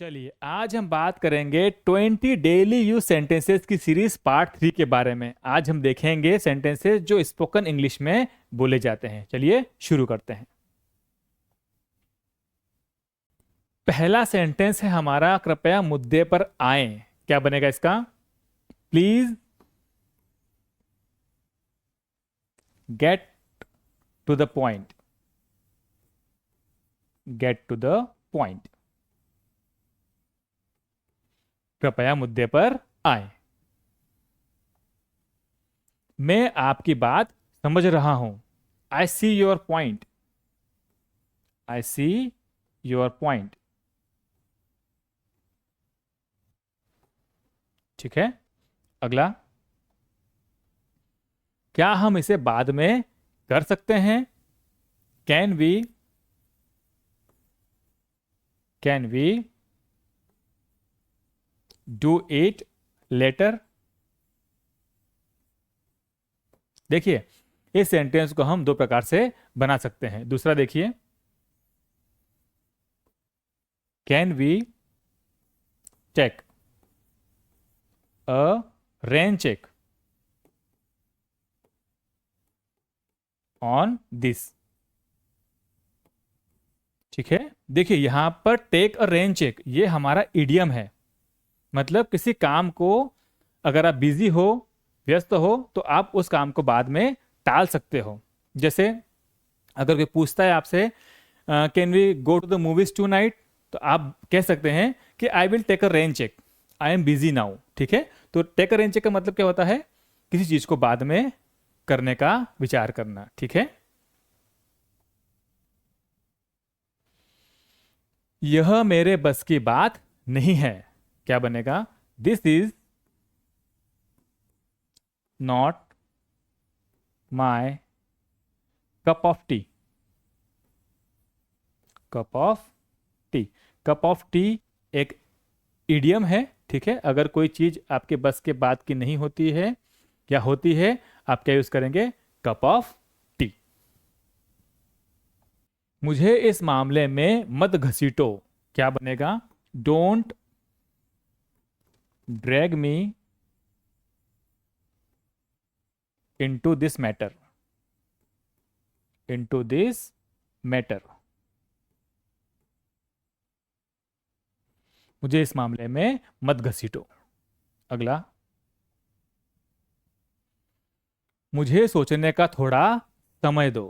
चलिए आज हम बात करेंगे 20 डेली यूज सेंटेंसेस की सीरीज पार्ट 3 के बारे में। आज हम देखेंगे सेंटेंसेस जो स्पोकन इंग्लिश में बोले जाते हैं। चलिए शुरू करते हैं। पहला सेंटेंस है हमारा, कृपया मुद्दे पर आएं। क्या बनेगा इसका? Please get to the point. Get to the point. कृपया मुद्दे पर आए। मैं आपकी बात समझ रहा हूं। I see your point. I see your point. ठीक है, अगला। क्या हम इसे बाद में कर सकते हैं? Can we do it later? देखिए, इस सेंटेंस को हम दो प्रकार से बना सकते हैं। दूसरा देखिए, can we take a rain check on this? ठीक है, देखिए यहां पर टेक अ रेन चेक ये हमारा इडियम है। मतलब किसी काम को अगर आप बिजी हो, व्यस्त हो, तो आप उस काम को बाद में टाल सकते हो। जैसे अगर कोई पूछता है आपसे can we go to the movies tonight, तो आप कह सकते हैं कि I will take a rain check, I am busy now. ठीक है, तो टेक अ रेन चेक का मतलब क्या होता है? किसी चीज को बाद में करने का विचार करना। ठीक है, यह मेरे बस की बात नहीं है। क्या बनेगा? This is not my cup of T. Cup of T. Cup of T एक इडियम है। ठीक है, अगर कोई चीज आपके बस के बात की नहीं होती है या होती है, आप क्या यूज करेंगे? Cup of T. मुझे इस मामले में मत घसीटो। क्या बनेगा? Don't drag me into this matter. Into this matter. मुझे इस मामले में मत घसीटो। अगला, मुझे सोचने का थोड़ा समय दो।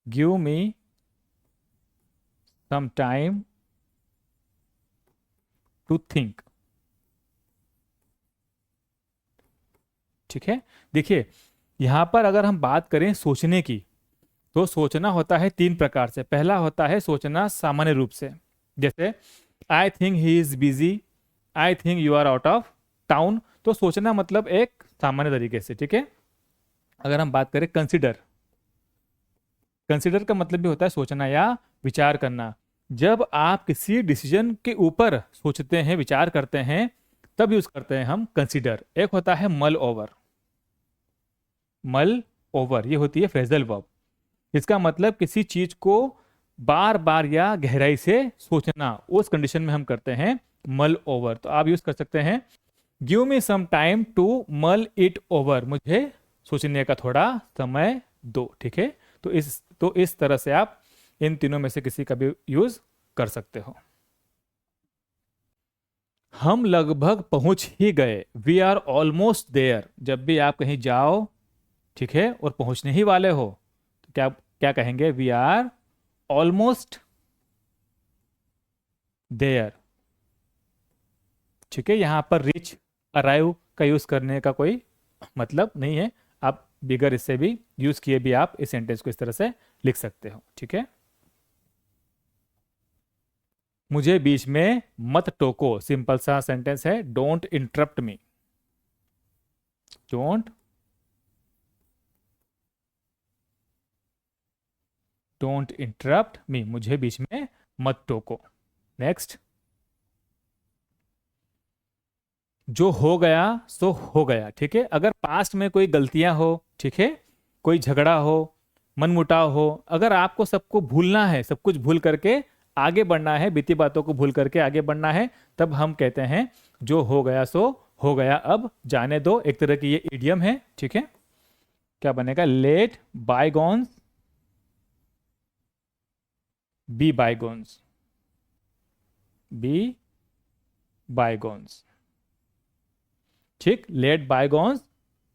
Give me some time to think. ठीक है, देखिए यहां पर अगर हम बात करें सोचने की, तो सोचना होता है तीन प्रकार से। पहला होता है सोचना सामान्य रूप से, जैसे I think he is busy, I think you are out of town. तो सोचना मतलब एक सामान्य तरीके से। ठीक है, अगर हम बात करें कंसिडर, कंसिडर का मतलब भी होता है सोचना या विचार करना। जब आप किसी डिसीजन के ऊपर सोचते हैं, विचार करते हैं, तब यूज करते हैं हम कंसिडर। एक होता है मल ओवर। मल ओवर ये होती है फ्रेजल वर्ब। इसका मतलब किसी चीज को बार बार या गहराई से सोचना, उस कंडीशन में हम करते हैं मल ओवर। तो आप यूज कर सकते हैं give me some time to mull it over. मुझे सोचने का थोड़ा समय दो। ठीक है, तो इस तरह से आप इन तीनों में से किसी का भी यूज कर सकते हो। हम लगभग पहुंच ही गए। We are almost there. जब भी आप कहीं जाओ, ठीक है, और पहुंचने ही वाले हो, तो क्या क्या कहेंगे? We are almost there. ठीक है, यहां पर रीच, अराइव का यूज करने का कोई मतलब नहीं है। आप बिगर इससे भी यूज किए भी आप इस सेंटेंस को इस तरह से लिख सकते हो। ठीक है, मुझे बीच में मत टोको। सिंपल सा सेंटेंस है, don't interrupt me. Don't don't interrupt मी। मुझे बीच में मत टोको। नेक्स्ट, जो हो गया सो हो गया। ठीक है, अगर पास्ट में कोई गलतियां हो, ठीक है, कोई झगड़ा हो, मनमुटाव हो, अगर आपको सबको भूलना है, सब कुछ भूल करके आगे बढ़ना है, बीती बातों को भूल करके आगे बढ़ना है, तब हम कहते हैं जो हो गया सो हो गया, अब जाने दो। एक तरह की ये इडियम है, ठीक है। क्या बनेगा? Let bygones be bygones, be bygones, ठीक। Let bygones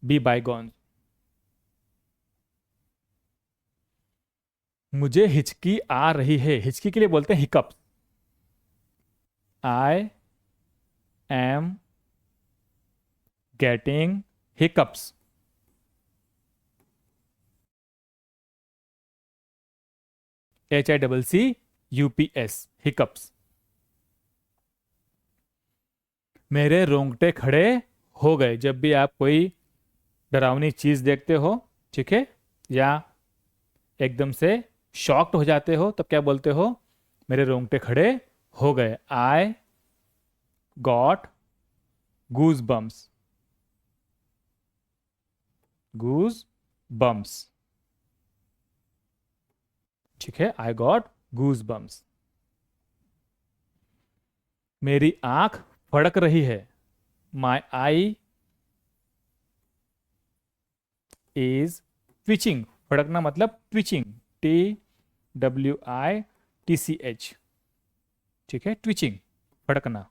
be bygones. मुझे हिचकी आ रही है, हिचकी के लिए बोलते हैं hiccup. I am getting hiccups. HICCUPS, hiccups. मेरे रोंगटे खड़े हो गए। जब भी आप कोई डरावनी चीज देखते हो, ठीक है, या एकदम से शॉक्ड हो जाते हो, तब क्या बोलते हो? मेरे रोंगटे खड़े हो गए। I got goose bumps, goose bumps, ठीक है। I got goose bumps. मेरी आंख फड़क रही है। माई आई इज ट्विचिंग। फड़कना मतलब ट्विचिंग, TWITCH, ठीक है, ट्विचिंग, फड़कना।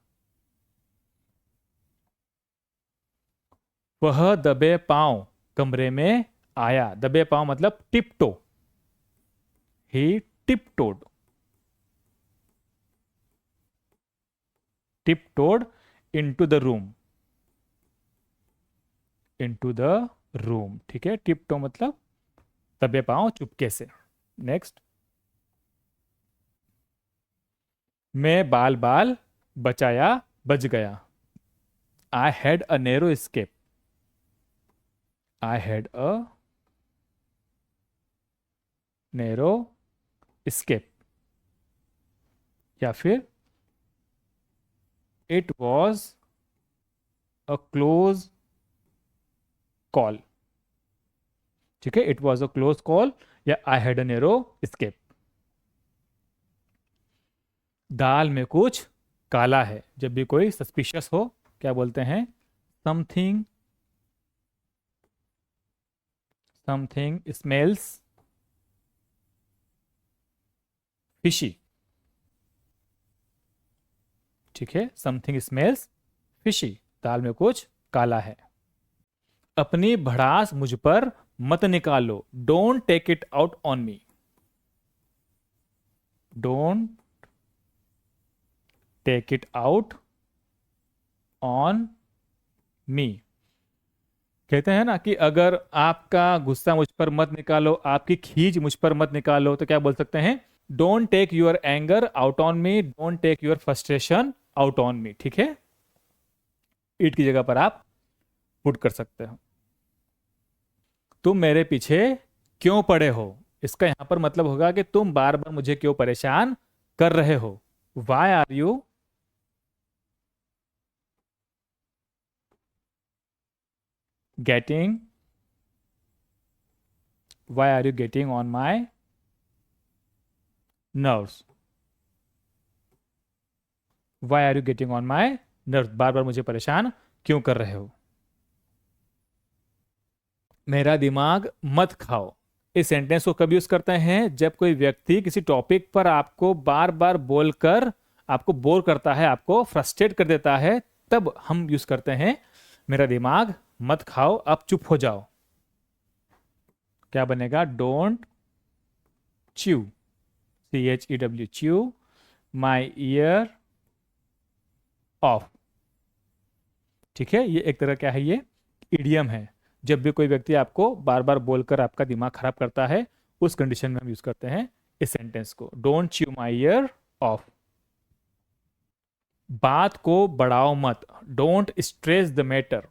वह दबे पांव कमरे में आया। दबे पांव मतलब tiptoe, he tiptoed, tiptoed into the room, into the room, ठीक है। टिपटो मतलब दबे पांव, चुपके से। नेक्स्ट। मैं बाल बाल बचाया, बच गया। I had a narrow escape, I had a narrow escape। या फिर it was a close call, ठीक है। It was a close call या I had a narrow escape। दाल में कुछ काला है। जब भी कोई सस्पिशियस हो, क्या बोलते हैं? समथिंग, समथिंग स्मेल्स फिशी, ठीक है। समथिंग स्मेल्स फिशी, दाल में कुछ काला है। अपनी भड़ास मुझ पर मत निकालो। Don't take it out on me, don't take it out on me. कहते हैं ना कि अगर आपका गुस्सा मुझ पर मत निकालो, आपकी खीज मुझ पर मत निकालो, तो क्या बोल सकते हैं? Don't take your anger out on me, don't take your frustration out on me, ठीक है। इट की जगह पर आप पुट कर सकते हो। तुम मेरे पीछे क्यों पड़े हो? इसका यहां पर मतलब होगा कि तुम बार बार मुझे क्यों परेशान कर रहे हो। Why are you getting, why are you getting on my nerves, why are you getting on my nerves, बार बार मुझे परेशान क्यों कर रहे हो। मेरा दिमाग मत खाओ। इस सेंटेंस को कब यूज करते हैं? जब कोई व्यक्ति किसी टॉपिक पर आपको बार बार बोलकर आपको बोर करता है, आपको फ्रस्ट्रेट कर देता है, तब हम यूज करते हैं मेरा दिमाग मत खाओ, अब चुप हो जाओ। क्या बनेगा? Don't chew, CHEW, chew my year of, ठीक है। ये एक तरह क्या है? ये इडियम है। जब भी कोई व्यक्ति आपको बार बार बोलकर आपका दिमाग खराब करता है, उस कंडीशन में हम यूज करते हैं इस सेंटेंस को, don't chew my year of. बात को बढ़ाओ मत। Don't stretch the matter,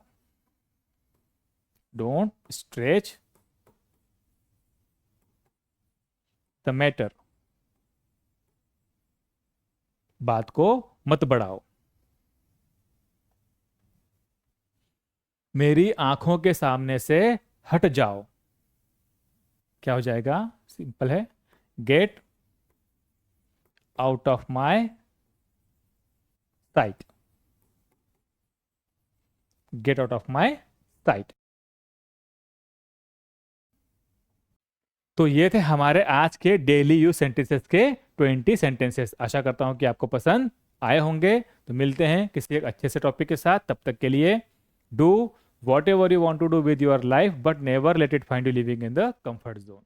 don't stretch the matter, बात को मत बढ़ाओ। मेरी आंखों के सामने से हट जाओ। क्या हो जाएगा? सिंपल है, get out of my site, get out of my site. तो ये थे हमारे आज के डेली यूज सेंटेंसेस के 20 सेंटेंसेस। आशा करता हूं कि आपको पसंद आए होंगे। तो मिलते हैं किसी एक अच्छे से टॉपिक के साथ। तब तक के लिए do whatever you want to do with your life, but never let it find you living in the comfort zone.